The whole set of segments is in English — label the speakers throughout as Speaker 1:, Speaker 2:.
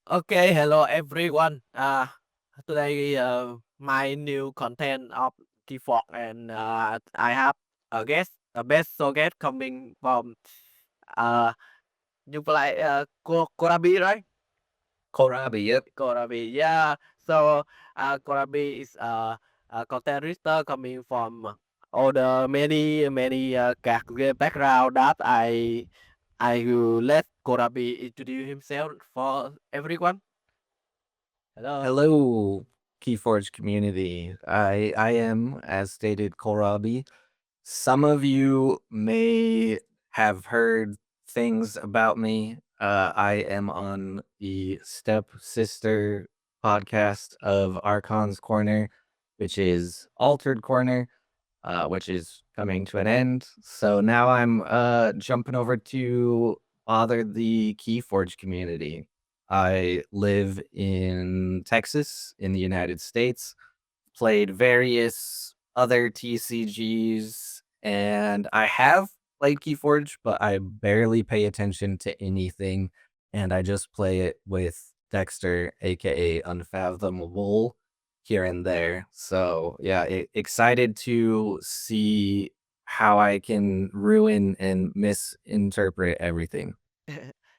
Speaker 1: Okay, hello everyone. Today my new content of Keyforge and I have a guest, a special guest coming from uh you play Korabi, right?
Speaker 2: Kohlrabi, yep.
Speaker 1: Korabi, yeah. So Korabi is a content writer coming from all the many background that I will let Korabi introduce himself for everyone. Hello.
Speaker 2: Hello, Keyforge community. I am, as stated, Kohlrabi. Some of you may have heard things about me. I am on the stepsister podcast of Archon's Corner, which is Altered Corner, which is coming to an end. So now I'm jumping over to bother the Keyforge community. I live in Texas in the United States, played various other TCGs, and I have played Keyforge, but I barely pay attention to anything, and I just play it with Dexter, aka Unfathomable, here and there. So yeah, excited to see how I can ruin and misinterpret everything.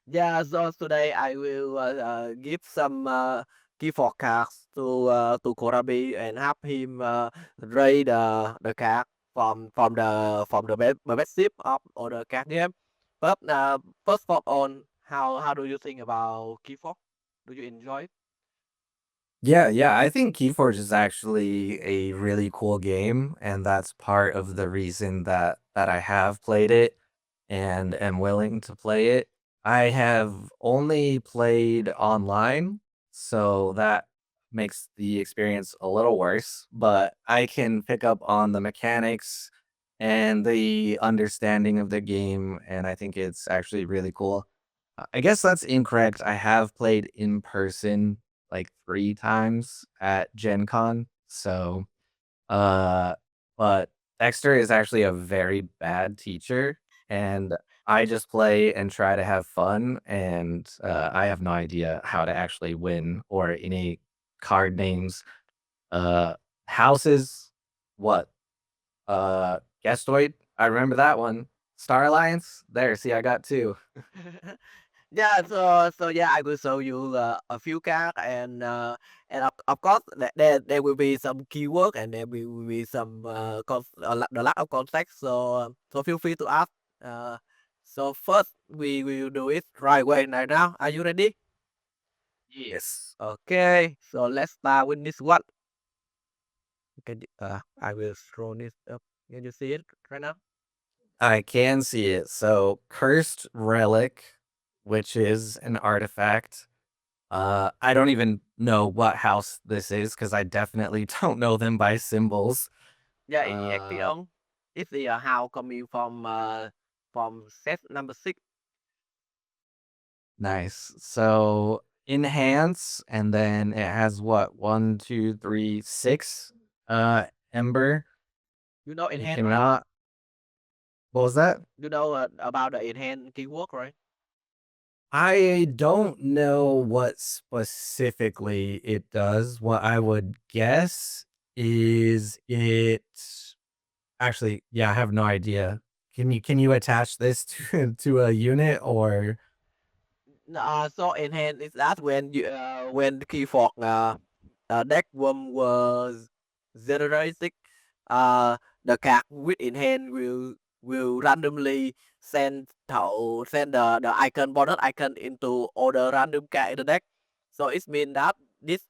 Speaker 1: Yeah, so today I will give some key forecast to Korabi and have him rate the card from the membership of or the card game. But first of all, how do you think about key forecast? Do you enjoy it?
Speaker 2: Yeah, I think Keyforge is actually a really cool game, and that's part of the reason that I have played it and am willing to play it. I have only played online, so that makes the experience a little worse, but I can pick up on the mechanics and the understanding of the game, and I think it's actually really cool. I guess that's incorrect. I have played in person like 3 times at Gen Con, so, uh, but Dexter is actually a very bad teacher, and I just play and try to have fun, and, I have no idea how to actually win or any card names. Uh, Houses, what? Gestoid? I remember that one. Star Alliance? There, see, I got 2.
Speaker 1: Yeah, so yeah, I will show you a few cards and of course there will be some keyword and there will be some the lack of context. So feel free to ask. Uh, so first we will do it right away right now. Are you ready?
Speaker 2: Yes.
Speaker 1: Okay. So let's start with this one. I will throw this up. Can you see it right now?
Speaker 2: I can see it. So, Cursed Relic, which is an artifact. I don't even know what house this is because I definitely don't know them by symbols.
Speaker 1: Yeah, exactly.
Speaker 2: Uh,
Speaker 1: It's the how coming from set number 6.
Speaker 2: nice. So, enhance, and then it has what? One, two, three, six. Ember.
Speaker 1: You know
Speaker 2: You
Speaker 1: enhance, right?
Speaker 2: cannot. What was that?
Speaker 1: You know about the enhance keyword, right?
Speaker 2: I don't know what specifically it does. What I would guess is it actually, yeah, I have no idea. Can you attach this to a unit or
Speaker 1: So enhance is that when the key for deck worm was generated, the card with enhance will randomly send the icon bonus icon into all the random card in the deck. So it means that this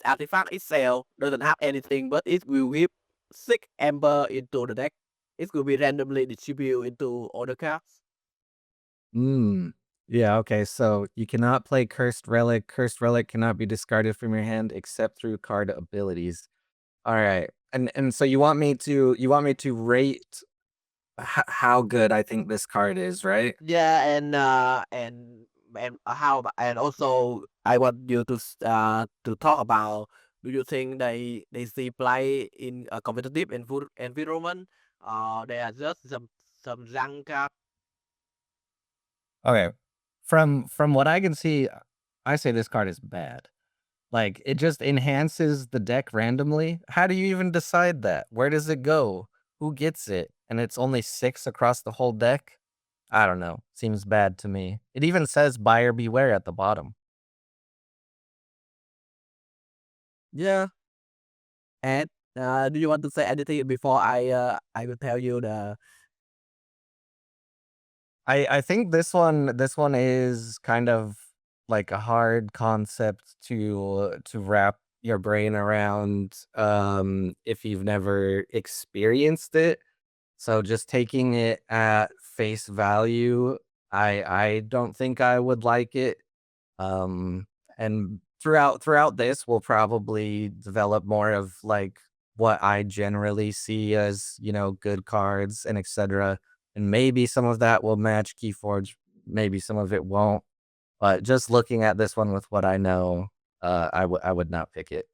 Speaker 1: artifact itself doesn't have anything, but it will give 6 amber into the deck. It will be randomly distributed into all the cards.
Speaker 2: mm. Yeah, okay. So you cannot play Cursed Relic. Cursed Relic cannot be discarded from your hand except through card abilities. All right. And so you want me to rate how good I think this card is, right?
Speaker 1: Yeah, and also I want you to talk about, do you think they see play in a competitive environment? They are just some junk card.
Speaker 2: Okay. From what I can see, I say this card is bad. Like, it just enhances the deck randomly. How do you even decide that? Where does it go? Who gets it? And it's only 6 across the whole deck? I don't know. Seems bad to me. It even says buyer beware at the bottom.
Speaker 1: Yeah. And do you want to say anything before I will tell you the
Speaker 2: I think this one is kind of like a hard concept to wrap your brain around if you've never experienced it. So just taking it at face value, I don't think I would like it. Um, and throughout this, we'll probably develop more of like what I generally see as, good cards and etc. And maybe some of that will match Keyforge, maybe some of it won't. But just looking at this one with what I know, I would not pick it.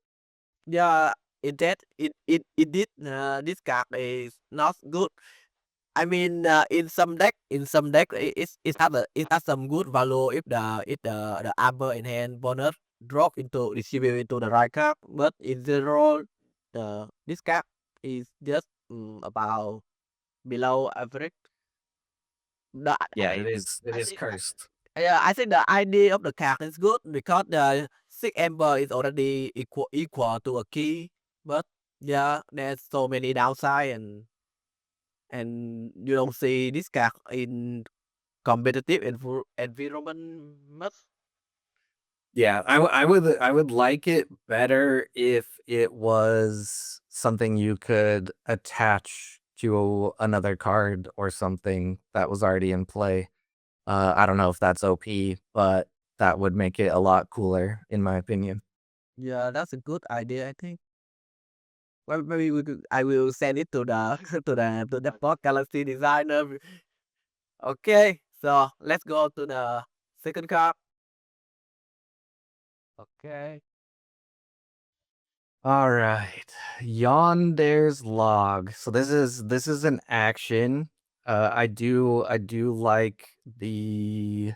Speaker 1: yeah, it did this card is not good. I mean, in some deck, it has some good value if the armor in hand bonus drop into distribute into the right card. But in general, this card is just about below average. The
Speaker 2: Yeah, it is. It
Speaker 1: I
Speaker 2: is
Speaker 1: think
Speaker 2: cursed.
Speaker 1: yeah, I think the idea of the card is good because the six ember is already equal to a key. But yeah, there's so many downside and you don't see this card in competitive environment much.
Speaker 2: Yeah, I would like it better if it was something you could attach to another card or something that was already in play. I don't know if that's OP, but that would make it a lot cooler, in my opinion.
Speaker 1: Yeah, that's a good idea, I think. Well, maybe I will send it to the to the Pop Galaxy designer. Okay, so let's go to the second card. Okay.
Speaker 2: All right, Yondar's log. So this is an action. I do like the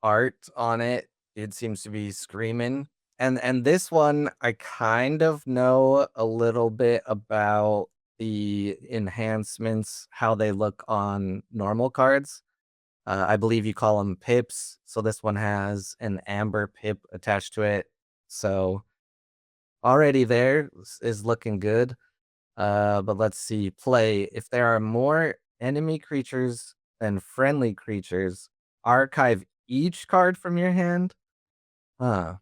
Speaker 2: art on it. It seems to be screaming. And this one, I kind of know a little bit about the enhancements, how they look on normal cards. I believe you call them pips. So this one has an amber pip attached to it. So already there is looking good. But let's see. Play. If there are more enemy creatures than friendly creatures, archive each card from your hand. Huh.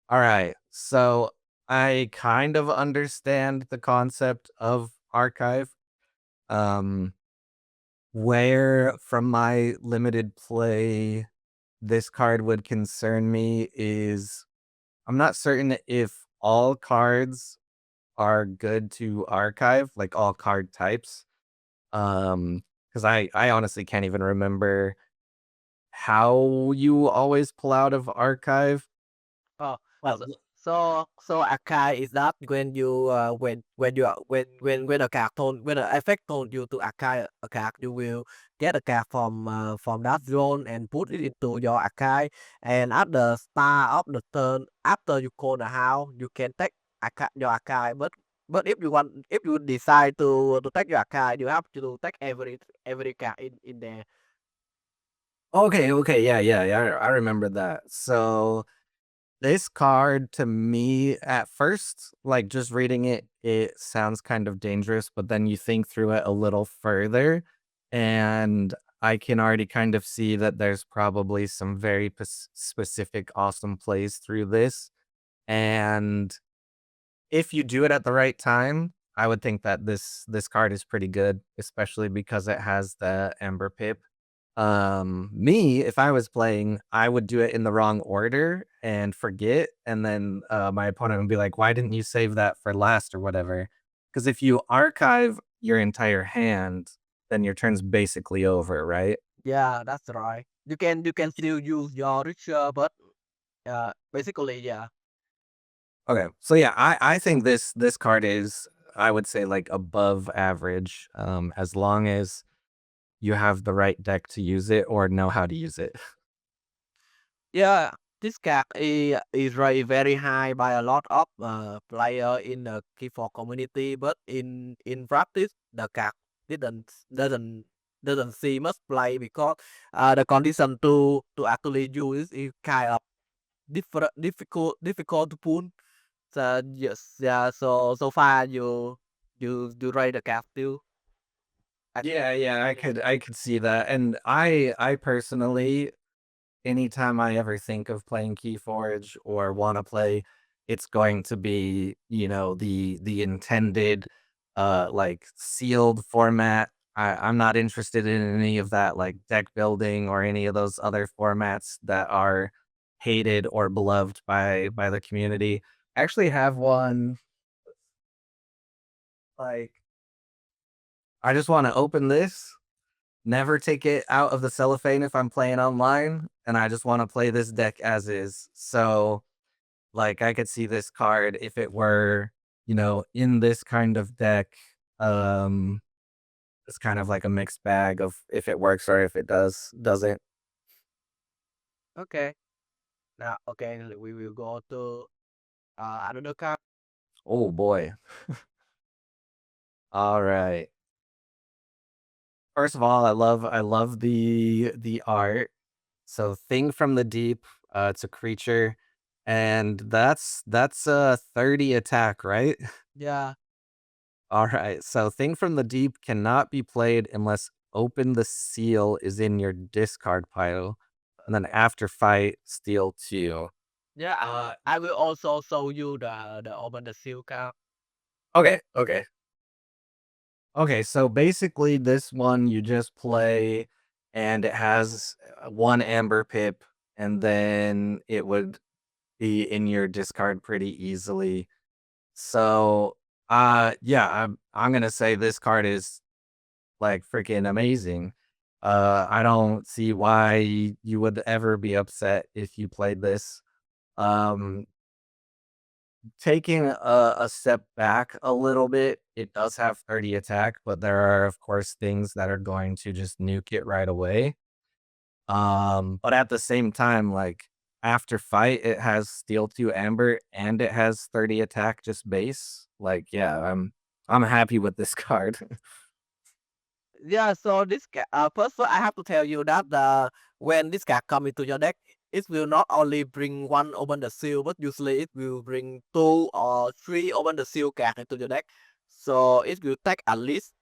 Speaker 2: All right. So I kind of understand the concept of archive. Um, where from my limited play, this card would concern me is I'm not certain if all cards are good to archive, like all card types. Because I honestly can't even remember how you always pull out of archive.
Speaker 1: Oh,
Speaker 2: Well,
Speaker 1: so archive is that when you when you are when a card told when an effect told you to archive a card, you will get a card from that zone and put it into your archive. And at the start of the turn, after you call the house, you can take your archive. But if you decide to take your archive, you have to take every card in there.
Speaker 2: okay, okay, yeah, yeah, yeah. I remember that. So this card to me at first, like just reading it, it sounds kind of dangerous, but then you think through it a little further, and I can already kind of see that there's probably some very specific awesome plays through this. And if you do it at the right time, I would think that this card is pretty good, especially because it has the Ember Pip. Me, if I was playing, I would do it in the wrong order and forget, and then my opponent would be like, "Why didn't you save that for last or whatever?" Because if you archive your entire hand, then your turn's basically over, right?
Speaker 1: Yeah, that's right. You can still use your ritual, but basically, yeah.
Speaker 2: Okay, so yeah, I think this card is, I would say, like above average, as long as you have the right deck to use it or know how to use it.
Speaker 1: Yeah, This card is rated very high by a lot of player in the Keyforge community, but in practice, the card didn't doesn't doesn't see much play because the condition to actually use is kind of difficult to pull. So yes, yeah. So far you rate the card still.
Speaker 2: Yeah, yeah, I could see that. And I personally, anytime I ever think of playing Keyforge or want to play, it's going to be, the intended like sealed format. I'm not interested in any of that like deck building or any of those other formats that are hated or beloved by the community. I actually have one like I just want to open this, never take it out of the cellophane if I'm playing online, and I just want to play this deck as is. So, like, I could see this card if it were, in this kind of deck. Um, it's kind of like a mixed bag of if it works or if it doesn't.
Speaker 1: Okay. Now okay, we will go to another card.
Speaker 2: Oh boy. All right. First of all, I love the art. So Thing from the Deep, it's a creature, and that's 30 attack, right?
Speaker 1: Yeah.
Speaker 2: Alright, so Thing from the Deep cannot be played unless Open the Seal is in your discard pile, and then after fight, steal 2.
Speaker 1: Yeah, I will also show you the open the seal card.
Speaker 2: Okay, okay. Okay, so basically this one you just play, and it has, 1 Amber Pip, and then it would be in your discard pretty easily. So, yeah, I'm gonna say this card is, like, freaking amazing. I don't see why you would ever be upset if you played this. Um, Taking a step back a little bit, it does have 30 attack, but there are, of course, things that are going to just nuke it right away. But at the same time, like, after fight, it has Steel 2 Amber and it has 30 attack just base. Like, yeah, I'm happy with this card.
Speaker 1: Yeah, so this first I have to tell you that when this card come into your deck, it will not only bring one open the seal, but usually it will bring two or three open the seal card into your deck. So it will take at least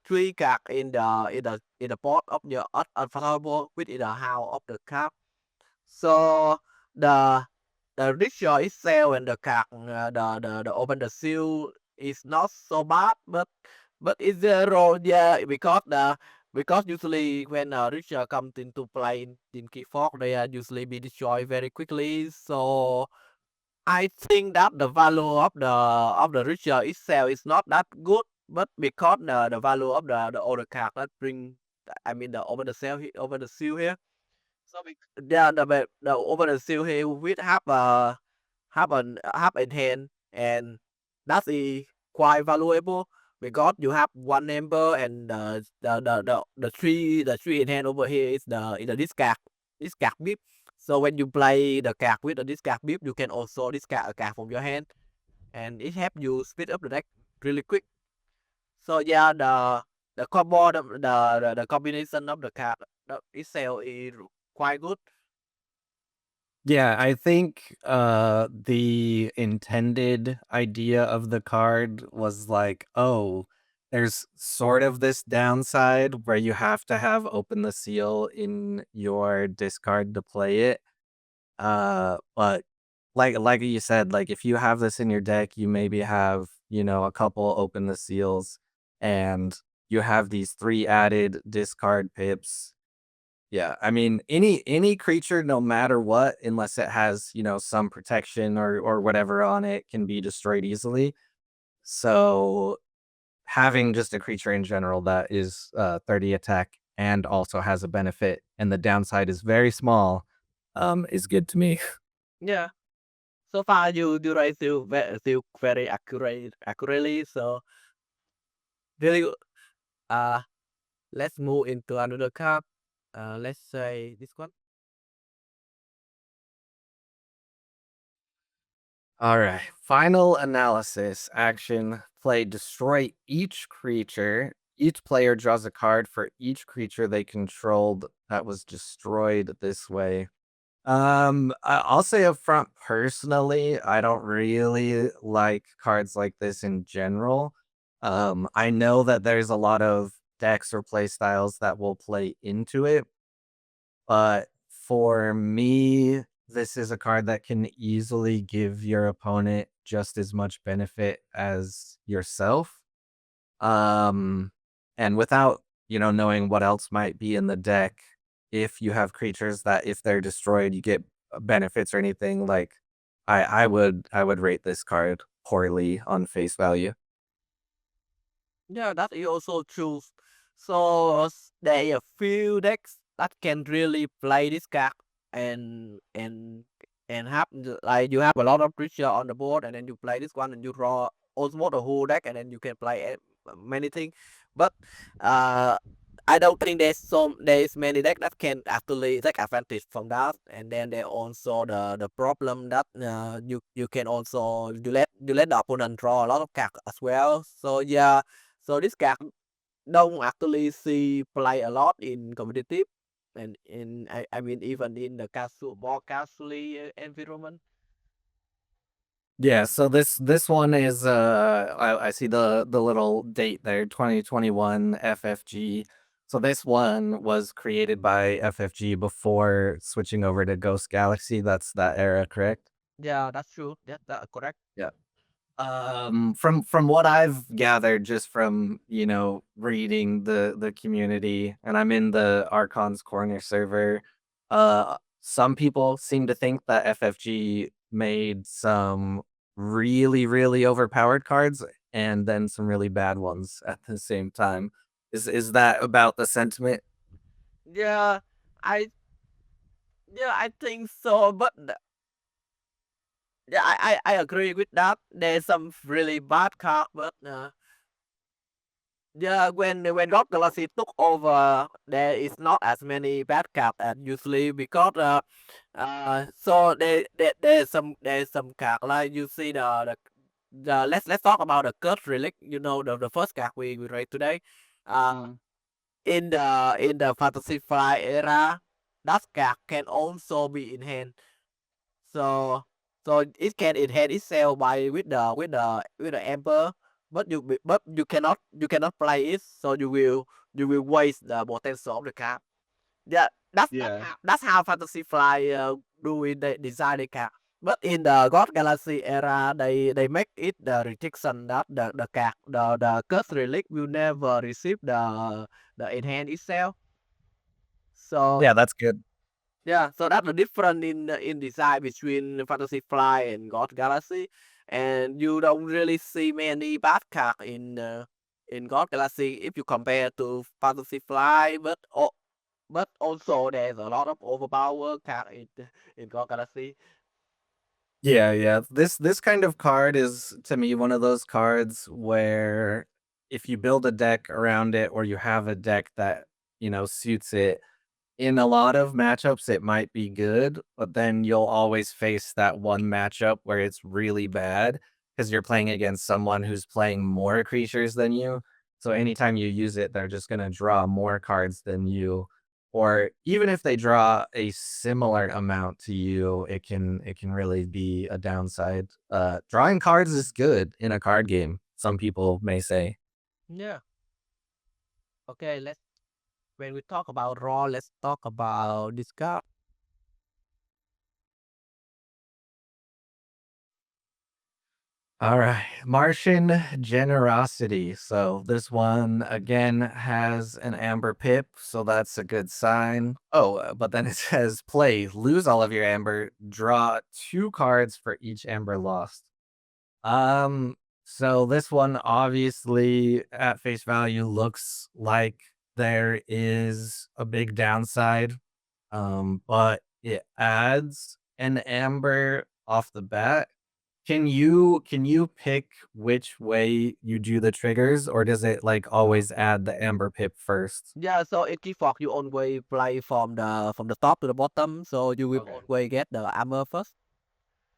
Speaker 1: three card in the pot of your unfavorable within the house of the card. So the ritual itself and the card the open the seal is not so bad, but it's zero, yeah, because usually when ritual comes into play in Keyforge, they are usually be destroyed very quickly. So I think that the value of the ritual itself is not that good, but because the value of the other card that bring, I mean the over the seal over the seal here. So yeah, the over the seal here with have in hand, and that is quite valuable because you have one number and the three in hand over here is the discard bip. So when you play the card with the discard bip, you can also discard a card from your hand, and it helps you speed up the deck really quick. So yeah, the combo the combination of the card itself is quite good.
Speaker 2: Yeah, I think, the intended idea of the card was like, "Oh, there's sort of this downside where you have to have Open the Seal in your discard to play it." But like you said, like, if you have this in your deck, you maybe have, a couple Open the Seals, and you have these 3 added discard pips. Yeah, I mean, any creature, no matter what, unless it has, some protection or whatever on it, can be destroyed easily. So having just a creature in general that is 30 attack and also has a benefit, and the downside is very small, is good to me.
Speaker 1: Yeah. So far you write still very accurately. So really good. Uh let's move into another card. Let's say this one.
Speaker 2: All right. Final analysis action. Play destroy each creature. Each player draws a card for each creature they controlled that was destroyed this way. I'll say up front, personally, I don't really like cards like this in general. I know that there's a lot of decks or play styles that will play into it, but for me, this is a card that can easily give your opponent just as much benefit as yourself. Um, and without, knowing what else might be in the deck, if you have creatures that if they're destroyed, you get benefits or anything, like I would rate this card poorly on face value.
Speaker 1: Yeah, that is also true. So there are a few decks that can really play this card and have like you have a lot of creature on the board and then you play this one and you draw almost a whole deck and then you can play many things. But uh I don't think there's many deck that can actually take advantage from that. And then there also the problem that you can also you let the opponent draw a lot of cards as well. So yeah, so this card don't actually see play a lot in competitive and I mean even in the casual more casually environment.
Speaker 2: Yeah, so this one is I see the little date there, 2021 FFG. So this one was created by FFG before switching over to Ghost Galaxy. That's that era, correct?
Speaker 1: Yeah, that's true. That's correct.
Speaker 2: Yeah. From what I've gathered just from, reading the community, and I'm in the Archon's Corner server, some people seem to think that FFG made some really, really overpowered cards and then some really bad ones at the same time. Is that about the sentiment?
Speaker 1: Yeah, I I think so, but yeah, I agree with that. There's some really bad card, but yeah, when God Galaxy took over, there is not as many bad cards as usually because so there's some card like you see the let's talk about the curse relic. You know the first card we read today. In the Fantasy Fly era, that card can also be in hand. So it can enhance itself by with the Emperor, but you cannot play it, so you will waste the potential of the card. Yeah,
Speaker 2: Yeah.
Speaker 1: that's how Fantasy Fly do it. They design the card. But in the God Galaxy era, they make it the restriction that the card the curse relic will never receive the enhance itself. So
Speaker 2: Yeah, that's good.
Speaker 1: yeah, so that's the difference in design between Fantasy Fly and God Galaxy, and you don't really see many bad cards in God Galaxy if you compare to Fantasy Fly, but also there's a lot of overpowered card in God Galaxy.
Speaker 2: Yeah, yeah. This kind of card is to me one of those cards where if you build a deck around it or you have a deck that, suits it, in a lot of matchups it might be good, but then you'll always face that one matchup where it's really bad because you're playing against someone who's playing more creatures than you. So anytime you use it, they're just gonna draw more cards than you. Or even if they draw a similar amount to you, it can really be a downside. Drawing cards is good in a card game, some people may say.
Speaker 1: Yeah. Okay. Let's when we talk about raw, let's talk about this card.
Speaker 2: All right, Martian generosity. So this one again has an amber pip, so that's a good sign. Oh, but then it says play, lose all of your amber, draw two cards for each amber lost. Um, so this one obviously at face value looks like there is a big downside. But it adds an amber off the bat. Can you pick which way you do the triggers, or does it like always add the amber pip first?
Speaker 1: Yeah, so in Keyforge you always play from the top to the bottom, so you will
Speaker 2: Okay.
Speaker 1: always get the armor first.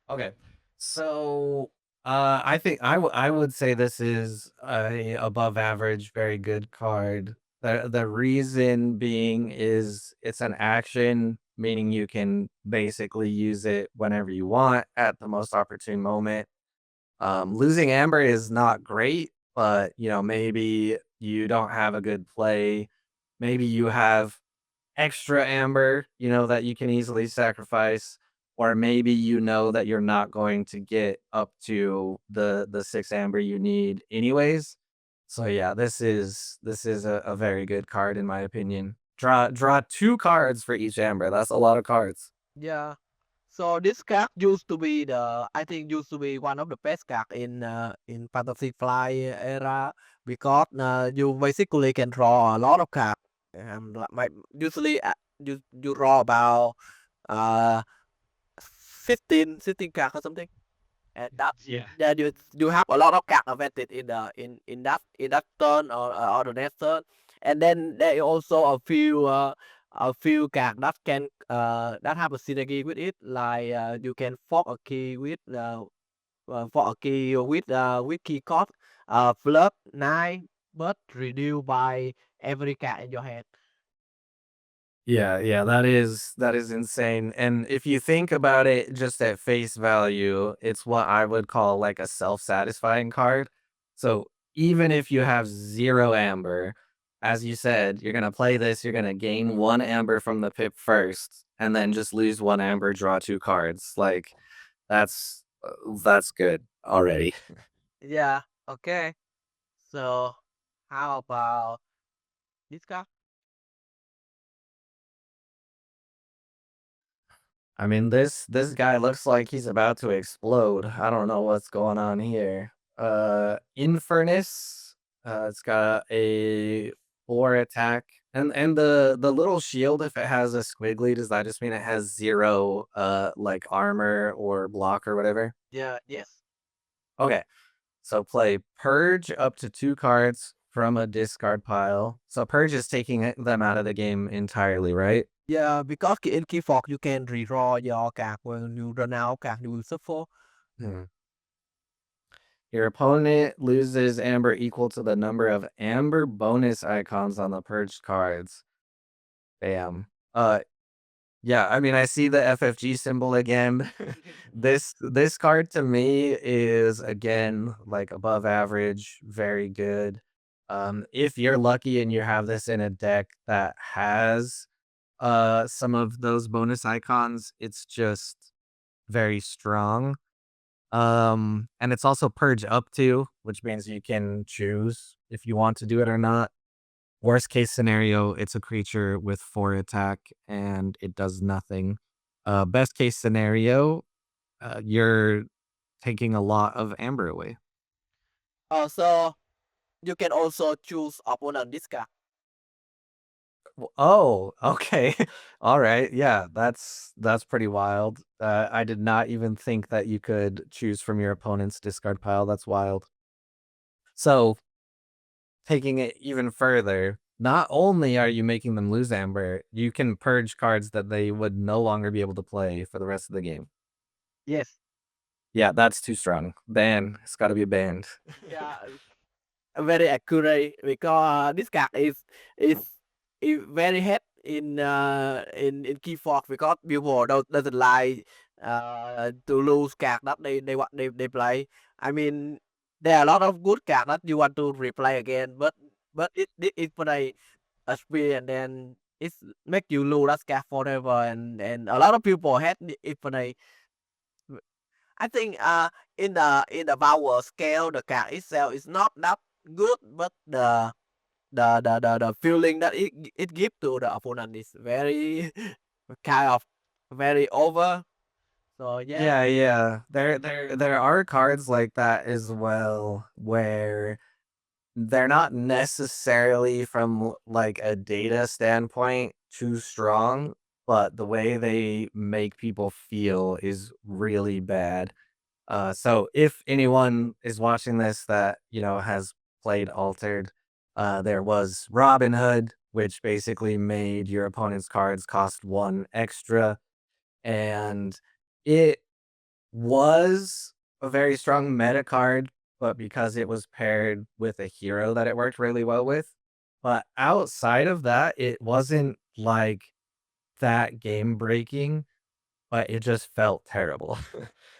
Speaker 2: Okay. So, I think I would say this is a above average, very good card. The reason being is it's an action, meaning you can basically use it whenever you want at the most opportune moment. Losing Amber is not great, but maybe you don't have a good play. Maybe you have extra amber, that you can easily sacrifice, or maybe that you're not going to get up to the 6 amber you need anyways. So yeah, this is a very good card in my opinion. Draw 2 cards for each amber. That's a lot of cards.
Speaker 1: Yeah. So this card used to be I think used to be one of the best card in Fantasy Fly era because you basically can draw a lot of cards. Usually you draw about uh 15 cards or something, and that
Speaker 2: Yeah.
Speaker 1: yeah you have a lot of cards invented in that turn or the next turn, and then there is also a few cards that have a synergy with it, like you can fork a key with key cost flip 9 but reduced by every card in your hand.
Speaker 2: Yeah, yeah, that is insane, and if you think about it just at face value, it's what I would call, like, a self-satisfying card. So, even if you have 0 amber, as you said, you're gonna play this, you're gonna gain 1 amber from the pip first, and then just lose 1 amber, draw 2 cards, like, that's, that's good already.
Speaker 1: Yeah. Okay. So how about this card?
Speaker 2: I mean, this guy looks like he's about to explode. I don't know what's going on here. Infurnace. It's got a 4 attack, and the little shield. If it has a squiggly, does that just mean it has 0 like armor or block or whatever?
Speaker 1: Yeah. Yes.
Speaker 2: Okay, so play purge up to 2 cards from a discard pile. So purge is taking them out of the game entirely, right?
Speaker 1: Yeah, because in Keyforge you can redraw your card when you run out of card you will suffer.
Speaker 2: Hmm. Your opponent loses amber equal to the number of amber bonus icons on the purged cards. Bam. Yeah, I mean, I see the FFG symbol again. This card to me is again like above average, very good. If you're lucky and you have this in a deck that has some of those bonus icons, it's just very strong. And it's also purge up to, which means you can choose if you want to do it or not. Worst case scenario, it's a creature with 4 attack and it does nothing. Best case scenario, you're taking a lot of amber away.
Speaker 1: So you can also choose opponent discard.
Speaker 2: Oh, okay. All right. Yeah, that's pretty wild. I did not even think that you could choose from your opponent's discard pile. That's wild. So taking it even further, not only are you making them lose amber, you can purge cards that they would no longer be able to play for the rest of the game.
Speaker 1: Yes.
Speaker 2: Yeah, that's too strong. Ban. It's gotta be banned.
Speaker 1: Yeah. Very accurate because this card is is very hot in Keyforge because people doesn't like to lose card that they play. I mean, there are a lot of good cards that you want to replay again, but it play a speed and then it's make you lose that card forever, and a lot of people hate it play. I think in the power scale the card itself is not that good, but the feeling that it gives to the opponent is very kind of very over. So yeah.
Speaker 2: Yeah, yeah. There are cards like that as well, where they're not necessarily from like a data standpoint too strong, but the way they make people feel is really bad. So if anyone is watching this that, has played Altered, there was Robin Hood, which basically made your opponent's cards cost 1 extra, and it was a very strong meta card, but because it was paired with a hero that it worked really well with. But outside of that, it wasn't like that game breaking, but it just felt terrible.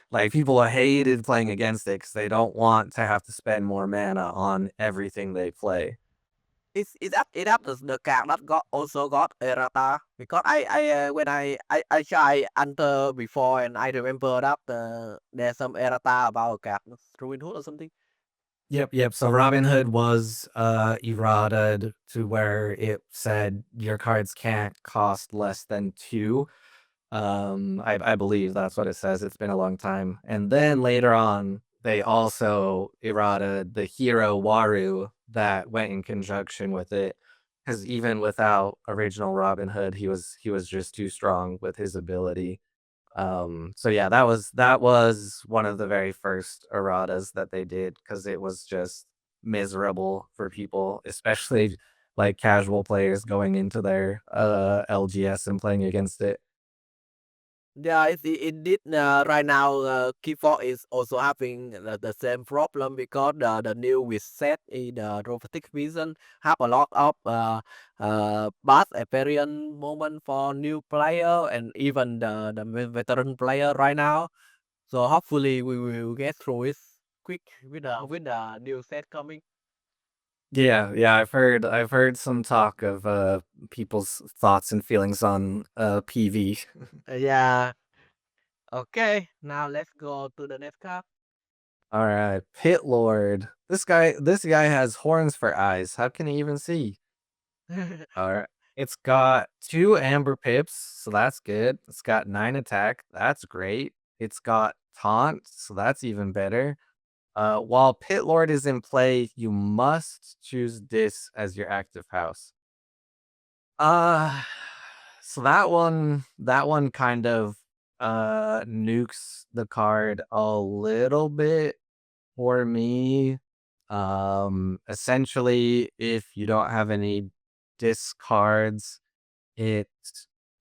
Speaker 2: Like people hated playing against it because they don't want to have to spend more mana on everything they play.
Speaker 1: It does the card that got also got errata because when I try enter before and I remember that there's some errata about card Ruin Hood or something.
Speaker 2: Yep, yep. So Robinhood was errata to where it said your cards can't cost less than 2. I believe that's what it says. It's been a long time. And then later on, they also errata the hero Waru that went in conjunction with it. Because even without original Robin Hood, he was just too strong with his ability. So yeah, that was one of the very first erratas that they did because it was just miserable for people, especially like casual players going into their LGS and playing against it.
Speaker 1: Yeah, indeed. Right now, Keyforge is also having the same problem because the new reset in the robotic vision have a lot of bad appearance moment for new player and even the veteran player right now. So hopefully we will get through it quick with the new set coming.
Speaker 2: Yeah, yeah, I've heard some talk of people's thoughts and feelings on PV.
Speaker 1: Yeah. Okay. Now let's go to the next card.
Speaker 2: All right, Pit Lord. This guy has horns for eyes. How can he even see? All right. It's got 2 amber pips, so that's good. It's got 9 attack. That's great. It's got taunt, so that's even better. While Pit Lord is in play, you must choose this as your active house. Uh, so that one kind of nukes the card a little bit for me. Essentially, if you don't have any discards, it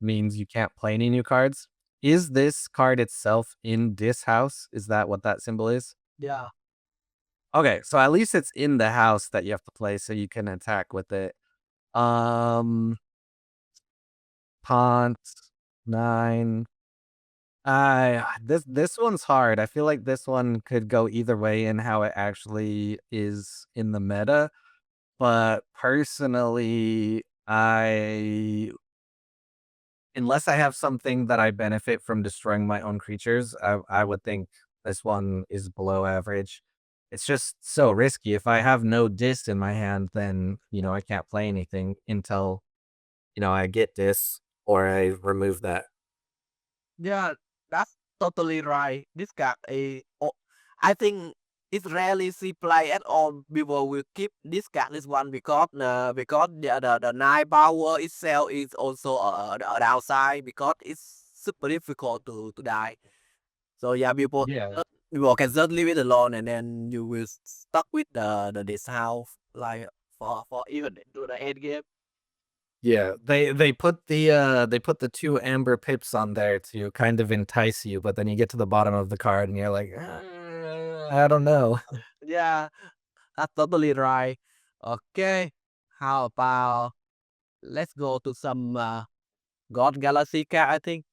Speaker 2: means you can't play any new cards. Is this card itself in this house? Is that what that symbol is?
Speaker 1: Yeah.
Speaker 2: Okay, so at least it's in the house that you have to play so you can attack with it. Um Taunt 9. This one's hard. I feel like this one could go either way in how it actually is in the meta, but personally, I unless I have something that I benefit from destroying my own creatures, I would think this one is below average. It's just so risky. If I have no disc in my hand, then, I can't play anything until, I get this or I remove that.
Speaker 1: Yeah, that's totally right. This card is, I think it's rarely see play at all. People will keep this card this one because the nine power itself is also a downside because it's super difficult to die. So yeah,
Speaker 2: Yeah.
Speaker 1: people can just leave it alone and then you will stuck with the this house like for even into the end game.
Speaker 2: Yeah, they put the 2 amber pips on there to kind of entice you, but then you get to the bottom of the card and you're like, I don't know."
Speaker 1: Yeah, that's totally right. Okay, how about let's go to some God Galaxy card, I think.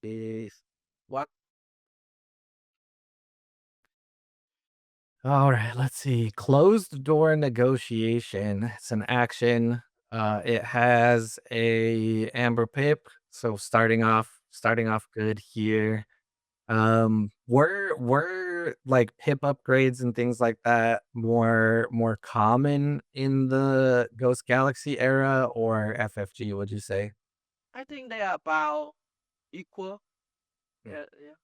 Speaker 1: This what?
Speaker 2: Alright, let's see. Closed door negotiation. It's an action. It has a amber pip, so starting off good here. Were like pip upgrades and things like that more common in the Ghost Galaxy era or FFG, would you say?
Speaker 1: I think they are about equal.
Speaker 2: Mm.
Speaker 1: Yeah, yeah.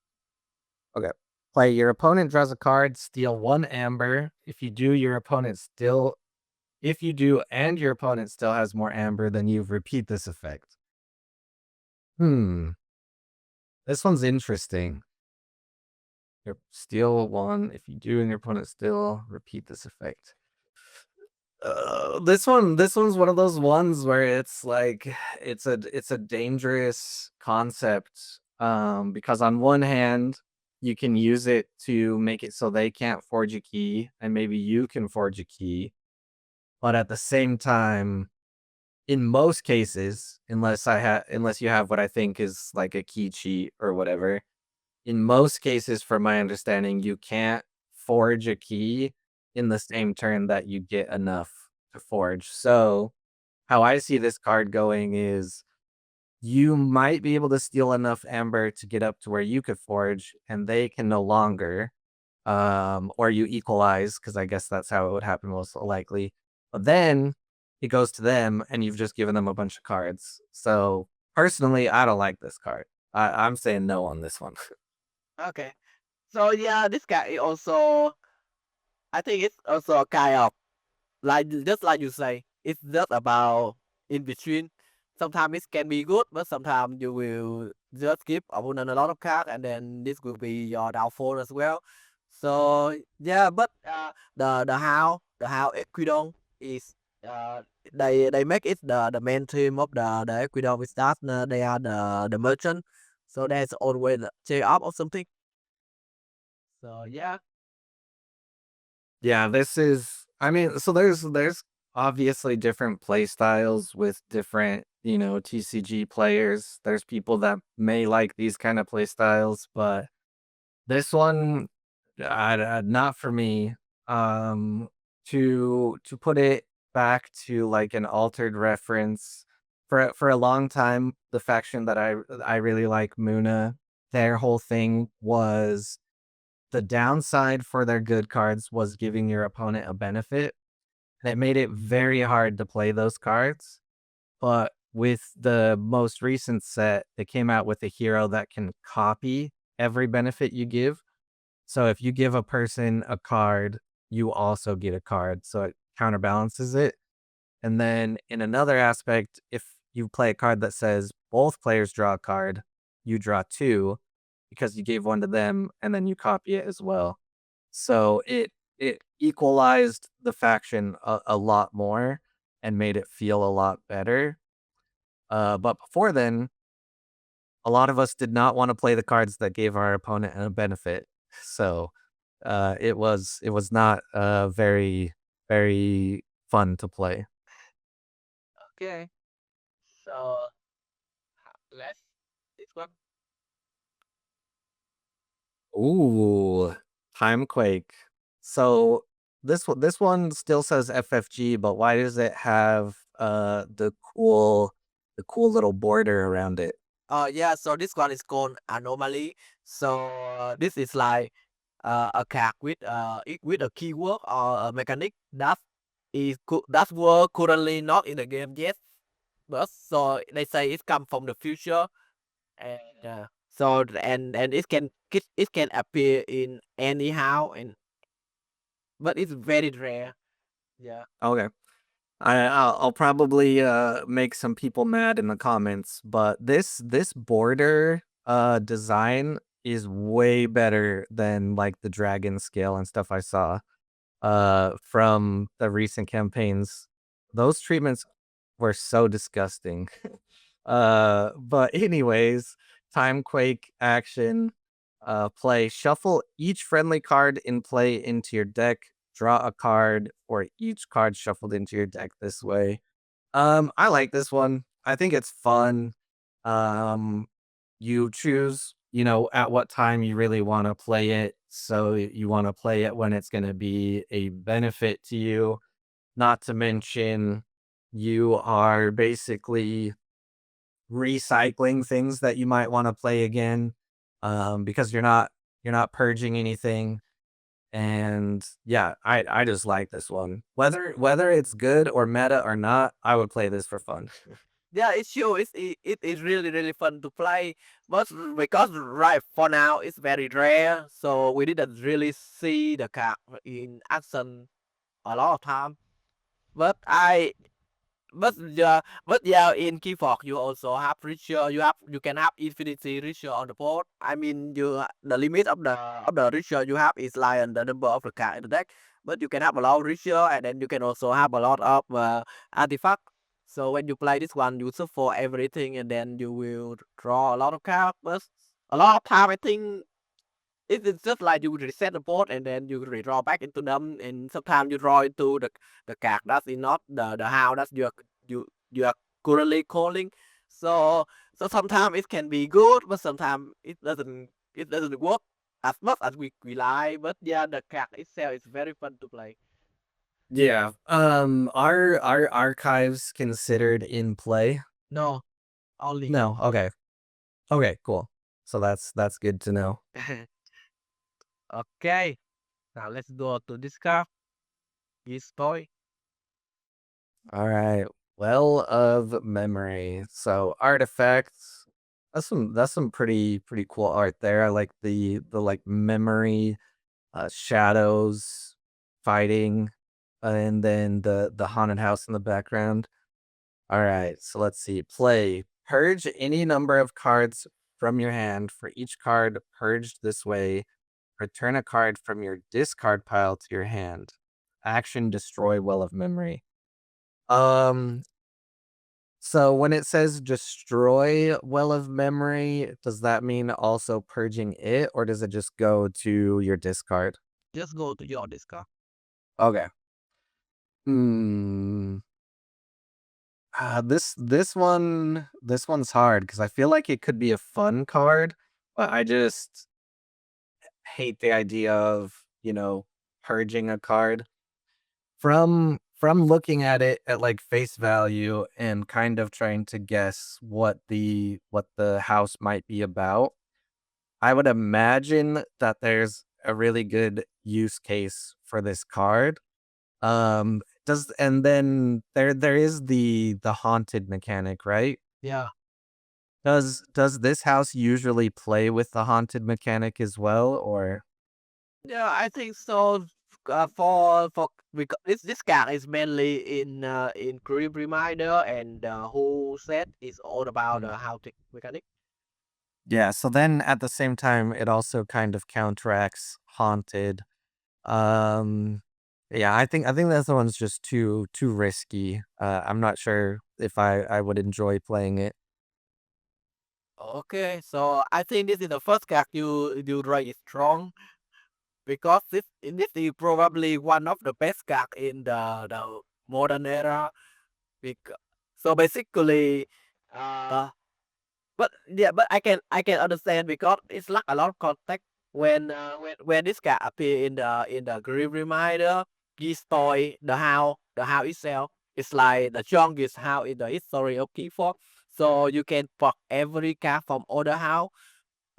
Speaker 2: Okay. Play your opponent draws a card, steal 1 amber. If you do and your opponent still has more amber, then you repeat this effect. Hmm. This one's interesting. Steal 1. If you do and your opponent still, repeat this effect. This one's one of those ones where it's like it's a dangerous concept, because on one hand, you can use it to make it so they can't forge a key, and maybe you can forge a key, but at the same time, in most cases, unless you have what I think is like a key cheat or whatever, in most cases, from my understanding, you can't forge a key in the same turn that you get enough to forge. So, how I see this card going is you might be able to steal enough amber to get up to where you could forge, and they can no longer. Or you equalize, because I guess that's how it would happen most likely. But then it goes to them, and you've just given them a bunch of cards. So personally, I don't like this card. I'm saying no on this one.
Speaker 1: Okay. So yeah, this guy is also, I think it's also a kind of like just like you say, it's just about in between. Sometimes it can be good, but sometimes you will just give opponent a lot of cards, and then this will be your downfall as well. So yeah, but the how Equidon is they make it the main theme of the Equidon is that they are the merchant, so there's always a cheer up or something. So yeah.
Speaker 2: Yeah, this is I mean, so there's obviously different play styles with different, TCG players. There's people that may like these kind of play styles, but this one, not for me. To put it back to like an altered reference, for a long time, the faction that I really like, Muna, their whole thing was the downside for their good cards was giving your opponent a benefit, and it made it very hard to play those cards. But with the most recent set, they came out with a hero that can copy every benefit you give. So if you give a person a card, you also get a card. So it counterbalances it. And then in another aspect, if you play a card that says both players draw a card, you draw two because you gave one to them and then you copy it as well. So it equalized the faction a lot more and made it feel a lot better. But before then, a lot of us did not want to play the cards that gave our opponent a benefit. So it was not very fun to play.
Speaker 1: Okay. So let's this one.
Speaker 2: Ooh, Timequake. So this one still says FFG, but why does it have the cool little border around it?
Speaker 1: Yeah, so this one is called anomaly. So this is like a card with a keyword or a mechanic that were currently not in the game yet. But so they say it come from the future, and and it can appear in anyhow, and but it's very rare. Yeah.
Speaker 2: Okay. I'll probably make some people mad in the comments, but this border design is way better than like the dragon scale and stuff I saw from the recent campaigns. Those treatments were so disgusting. But anyways, Timequake action. Play shuffle each friendly card in play into your deck. Draw a card or each card shuffled into your deck this way. I like this one. I think it's fun. Um, you choose, at what time you really want to play it. So you want to play it when it's going to be a benefit to you. Not to mention, you are basically recycling things that you might want to play again, because you're not purging anything. And yeah, I just like this one. Whether it's good or meta or not, I would play this for fun.
Speaker 1: Yeah, it's sure it is really really fun to play, but because right for now it's very rare, so we didn't really see the card in action a lot of time. But but yeah, in Keyforge you also have ritual. You can have infinity ritual on the board. I mean, the limit of the ritual you have is like on the number of the card in the deck. But you can have a lot of ritual, and then you can also have a lot of artifact. So when you play this one, you search for everything, and then you will draw a lot of cards. But a lot of time, I think it's just like you reset the board and then you redraw back into them, and sometimes you draw into the card that's in not the how that's you are currently calling. So so sometimes it can be good, but sometimes it doesn't work as much as we like. But yeah, the card itself is very fun to play.
Speaker 2: Yeah. Are archives considered in play?
Speaker 1: No, only
Speaker 2: No.
Speaker 1: game.
Speaker 2: Okay. Okay, cool. So that's good to know.
Speaker 1: Okay, now let's go to this card. This toy.
Speaker 2: All right. Well of memory. So artifacts. That's some pretty cool art there. I like the like memory, shadows, fighting, and then the haunted house in the background. All right. So let's see. Play. Purge any number of cards from your hand. For each card purged this way, return a card from your discard pile to your hand. Action destroy well of memory. Um so when it says destroy well of memory, does that mean also purging it, or does it just go to your discard?
Speaker 1: Just go to your discard.
Speaker 2: Okay. Hmm. This one's hard because I feel like it could be a fun card, but I just hate the idea of, purging a card. From looking at it at, like, face value and kind of trying to guess what the house might be about, I would imagine that there's a really good use case for this card. Does and then there is the haunted mechanic, right?
Speaker 1: Yeah.
Speaker 2: Does this house usually play with the haunted mechanic as well, or
Speaker 1: Yeah, I think so. For because this card is mainly in Grim Reminder, and who said is all about
Speaker 2: Mm.
Speaker 1: how to mechanic.
Speaker 2: Yeah, so then at the same time, it also kind of counteracts haunted. Um, yeah, I think that one's just too risky. I'm not sure if I would enjoy playing it.
Speaker 1: Okay, so I think this is the first card you raise strong, because this is probably one of the best card in the modern era. Because, so basically, uh, but yeah, but I can understand because it's like a lot of context when this guy appear in the Grim Reminder. This toy, the house itself, is like the strongest house in the history of Keyforge. So you can fuck every card from other house,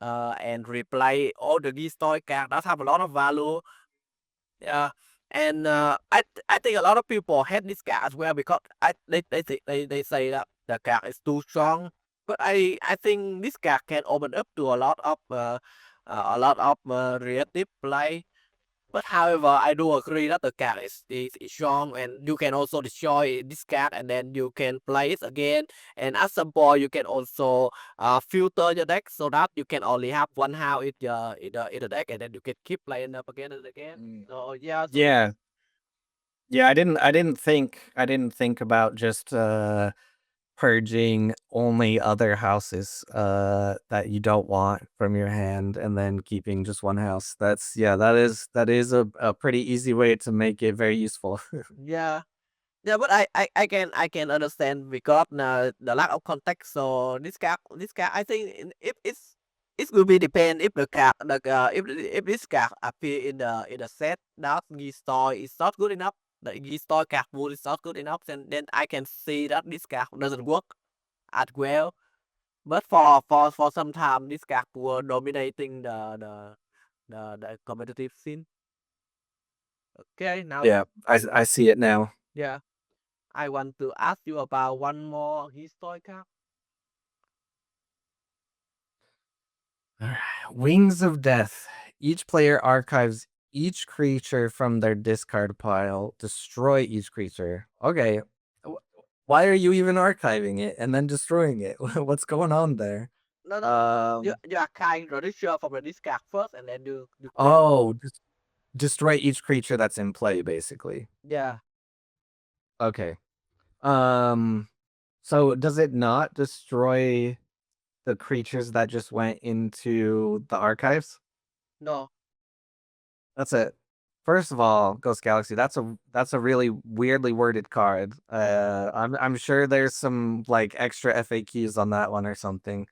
Speaker 1: and replay all the this toy card that have a lot of value. Yeah, and I think a lot of people hate this car as well because they say that the car is too strong. But I think this car can open up to a lot of creative play. But however, I do agree that the car is strong, and you can also destroy this card, and then you can play it again. And at some point, you can also filter your deck so that you can only have one house in the deck, and then you can keep playing up again and again.
Speaker 2: Mm.
Speaker 1: So yeah, so
Speaker 2: Yeah. Yeah, I didn't think about just purging only other houses that you don't want from your hand and then keeping just one house. That is a pretty easy way to make it very useful.
Speaker 1: yeah. Yeah, but I can understand because the lack of context. So this card I think if it will be depend if the card if this card appear in the set that the story is not good enough. The story card would is not good enough, then I can see that this card doesn't work as well. But for some time this card were dominating the competitive scene. Okay, now
Speaker 2: Yeah, I see it now.
Speaker 1: yeah. I want to ask you about one more history card.
Speaker 2: Alright, Wings of Death. Each player archives each creature from their discard pile. Destroy each creature. Okay. why are you even archiving it and then destroying it? What's going on there?
Speaker 1: No, no,
Speaker 2: Um,
Speaker 1: you are kind the ritual from the discard first, and then you bring.
Speaker 2: oh, just destroy each creature that's in play, basically.
Speaker 1: Yeah.
Speaker 2: Okay. Um, so does it not destroy the creatures that just went into the archives?
Speaker 1: No.
Speaker 2: That's it. First of all, Ghost Galaxy, that's a really weirdly worded card. I'm sure there's some like extra FAQs on that one or something.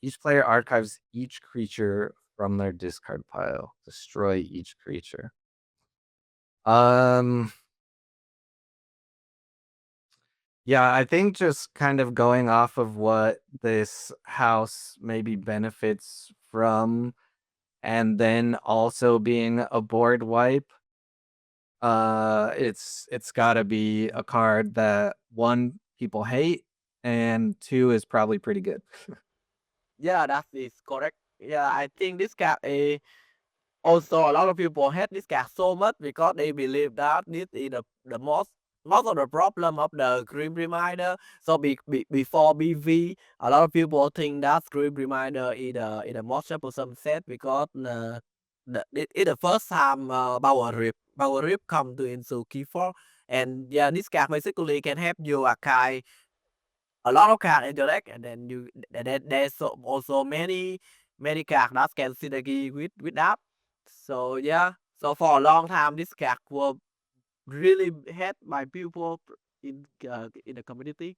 Speaker 2: Each player archives each creature from their discard pile. Destroy each creature. Um, yeah, I think just kind of going off of what this house maybe benefits from, and then also being a board wipe. It's got to be a card that one people hate, and two is probably pretty good.
Speaker 1: Yeah, that is correct. Yeah, I think this card is also a lot of people hate this card so much because they believe that this is the most of the problem of the Grim Reminder. So before BV, a lot of people think that Grim Reminder is the most troublesome set because it's the first time Power Rip come to into Keyforge. And yeah, this card basically can help you archive a lot of cards in your deck, and then there's also many cards that can synergy with that. So yeah, so for a long time, this card were really hate by people in the community.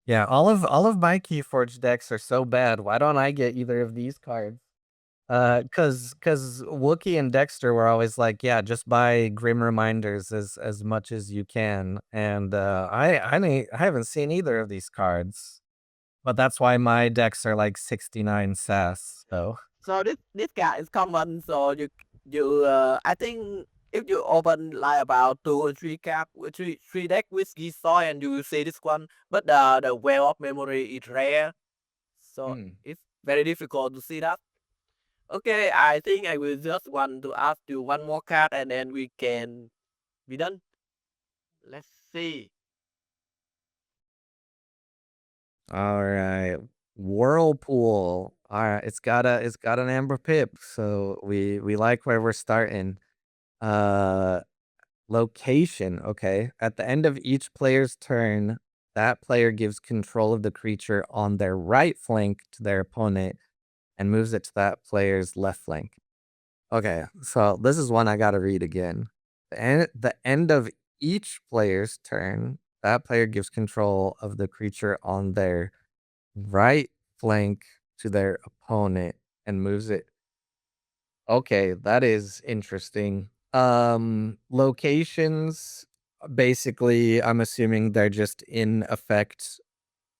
Speaker 2: Yeah, all of my Keyforge decks are so bad. Why don't I get either of these cards? Cause Wookie and Dexter were always like, yeah, just buy Grim Reminders as much as you can, and I haven't seen either of these cards, but that's why my decks are like 69 SAS. So
Speaker 1: So this card is common. So you I think if you open like about 2 or 3 three deck with soil, and you will see this one, but the well of memory is rare, so
Speaker 2: mm.
Speaker 1: it's very difficult to see that. Okay, I think I will just want to ask you one more card, and then we can be done. Let's see.
Speaker 2: All right, Whirlpool. All right, it's got an amber pip, so we like where we're starting. Uh, Location, okay. At the end of each player's turn, that player gives control of the creature on their right flank to their opponent and moves it to that player's left flank. Okay, so this is one I gotta read again. The end of each player's turn, that player gives control of the creature on their right flank to their opponent and moves it. Okay, that is interesting. Locations, basically, I'm assuming they're just in effect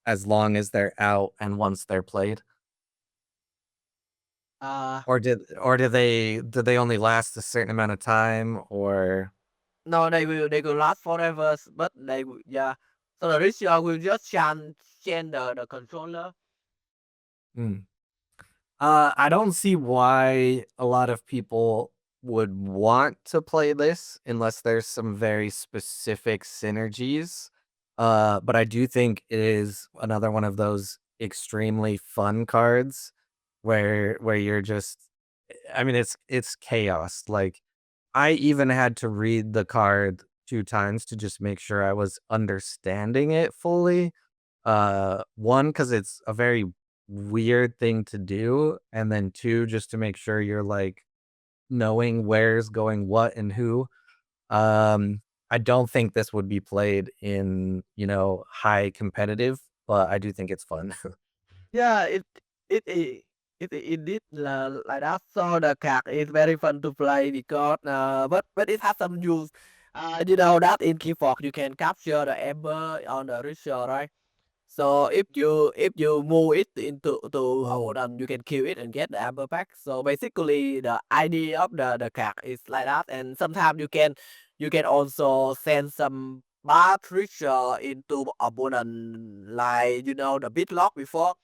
Speaker 2: as long as they're out and once they're played.
Speaker 1: Uh,
Speaker 2: Or do they only last a certain amount of time or
Speaker 1: no, they will last forever, but yeah. So the ritual will just change the controller.
Speaker 2: hmm. I don't see why a lot of people would want to play this unless there's some very specific synergies. But I do think it is another one of those extremely fun cards where you're just I mean it's chaos. Like I even had to read the card 2 times to just make sure I was understanding it fully. One, because it's a very weird thing to do, and then two, just to make sure you're like knowing where's going what and who. I don't think this would be played in, high competitive, but I do think it's fun.
Speaker 1: Yeah, it it it did like that. So the card is very fun to play because but it has some use. You know that in Keyforge you can capture the ember on the ritual, right? So if you move it into to hold on, you can kill it and get the amber back. So basically, the idea of the card is like that. And sometimes you can also send some bad ritual into opponent, like the bit lock before.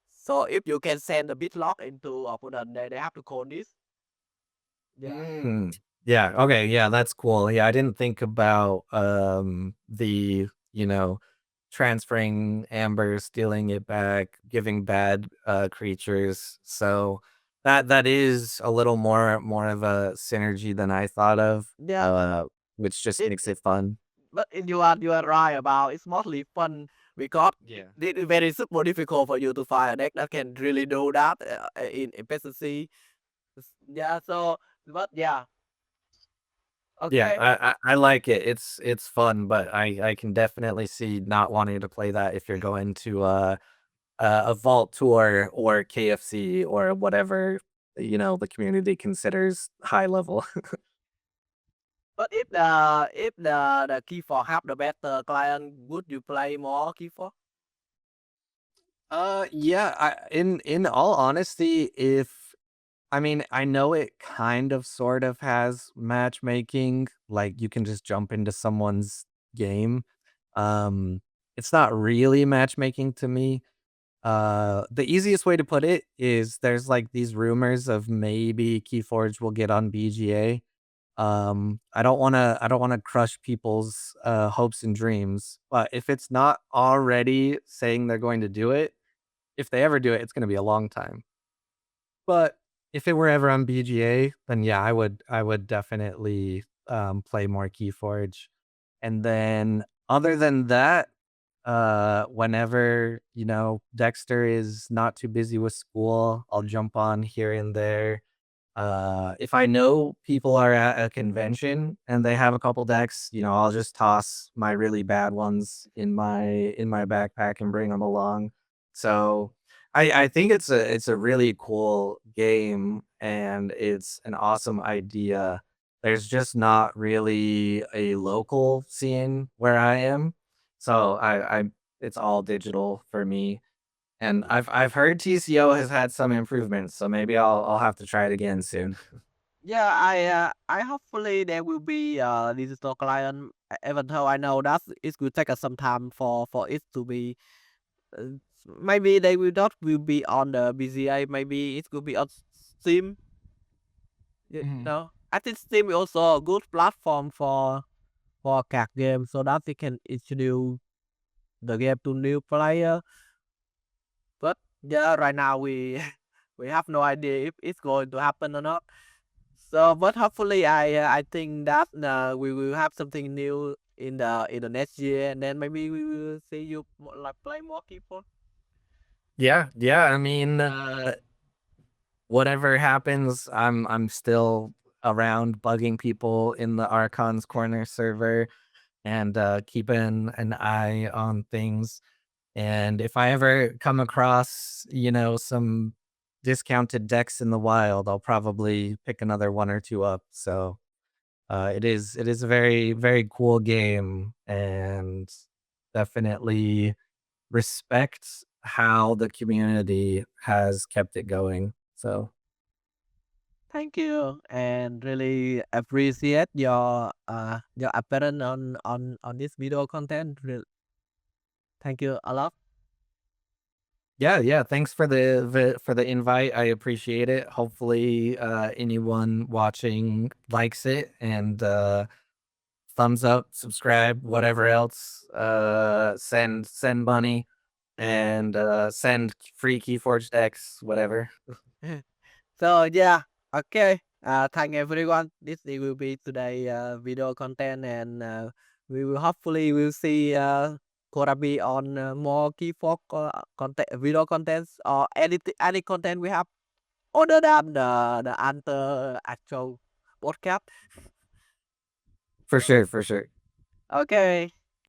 Speaker 1: So if you can send the bit lock into opponent, they have to call this. Yeah.
Speaker 2: Mm. Yeah, okay, yeah, that's cool. Yeah, I didn't think about, the, transferring amber, stealing it back, giving bad, creatures, so that is a little more of a synergy than I thought of,
Speaker 1: Yeah,
Speaker 2: which just
Speaker 1: it,
Speaker 2: makes it fun.
Speaker 1: but you are right about it's mostly fun because
Speaker 2: Yeah.
Speaker 1: it is very super difficult for you to find a deck that can really do that in efficiency. Yeah, so but yeah,
Speaker 2: Yeah,
Speaker 1: okay.
Speaker 2: I like it. It's fun, but I can definitely see not wanting to play that if you're going to, a vault tour or KFC or whatever, the community considers high level.
Speaker 1: But if the Keyforge have the better client, would you play more Keyforge?
Speaker 2: Yeah, in all honesty, if I mean, I know it kind of sort of has matchmaking, like you can just jump into someone's game. Um, it's not really matchmaking to me. The easiest way to put it is there's like these rumors of maybe Keyforge will get on BGA. I don't wanna crush people's hopes and dreams, but if it's not already saying they're going to do it, if they ever do it, it's gonna be a long time. But if it were ever on BGA, then yeah, I would definitely play more Keyforge. And then other than that, whenever, Dexter is not too busy with school, I'll jump on here and there. If I know people are at a convention and they have a couple decks, I'll just toss my really bad ones in my backpack and bring them along. So I think it's a really cool game and it's an awesome idea. There's just not really a local scene where I am. So I it's all digital for me. And I've heard TCO has had some improvements, so maybe I'll have to try it again soon.
Speaker 1: Yeah, I hopefully there will be digital client. Even though I know that it will take us some time for it to be. Uh, Maybe they will not will be on the BZA. Maybe it will be on Steam.
Speaker 2: Mhm.
Speaker 1: I think Steam is also a good platform for card game so that they can introduce the game to new player. But yeah, right now we we have no idea if it's going to happen or not. So, but hopefully, I think that we will have something new in the next year, and then maybe we will see you like play more people.
Speaker 2: Yeah, yeah, I mean, whatever happens, I'm still around bugging people in the Archon's Corner server and, keeping an eye on things. And if I ever come across, some discounted decks in the wild, I'll probably pick another 1 or 2 up. So, it is a very, very cool game and definitely respect how the community has kept it going. So,
Speaker 1: Thank you, and really appreciate your appearance on this video content. Thank you a lot.
Speaker 2: yeah, yeah, thanks for the invite. I appreciate it. Hopefully, anyone watching likes it and, thumbs up, subscribe, whatever else. Send money and, send free Keyforge decks, whatever.
Speaker 1: So yeah, okay. Thank everyone. This will be today video content, and we will hopefully will see Korabi on more key for content, video contents or any content we have other than the answer actual podcast.
Speaker 2: For sure, for sure.
Speaker 1: Okay.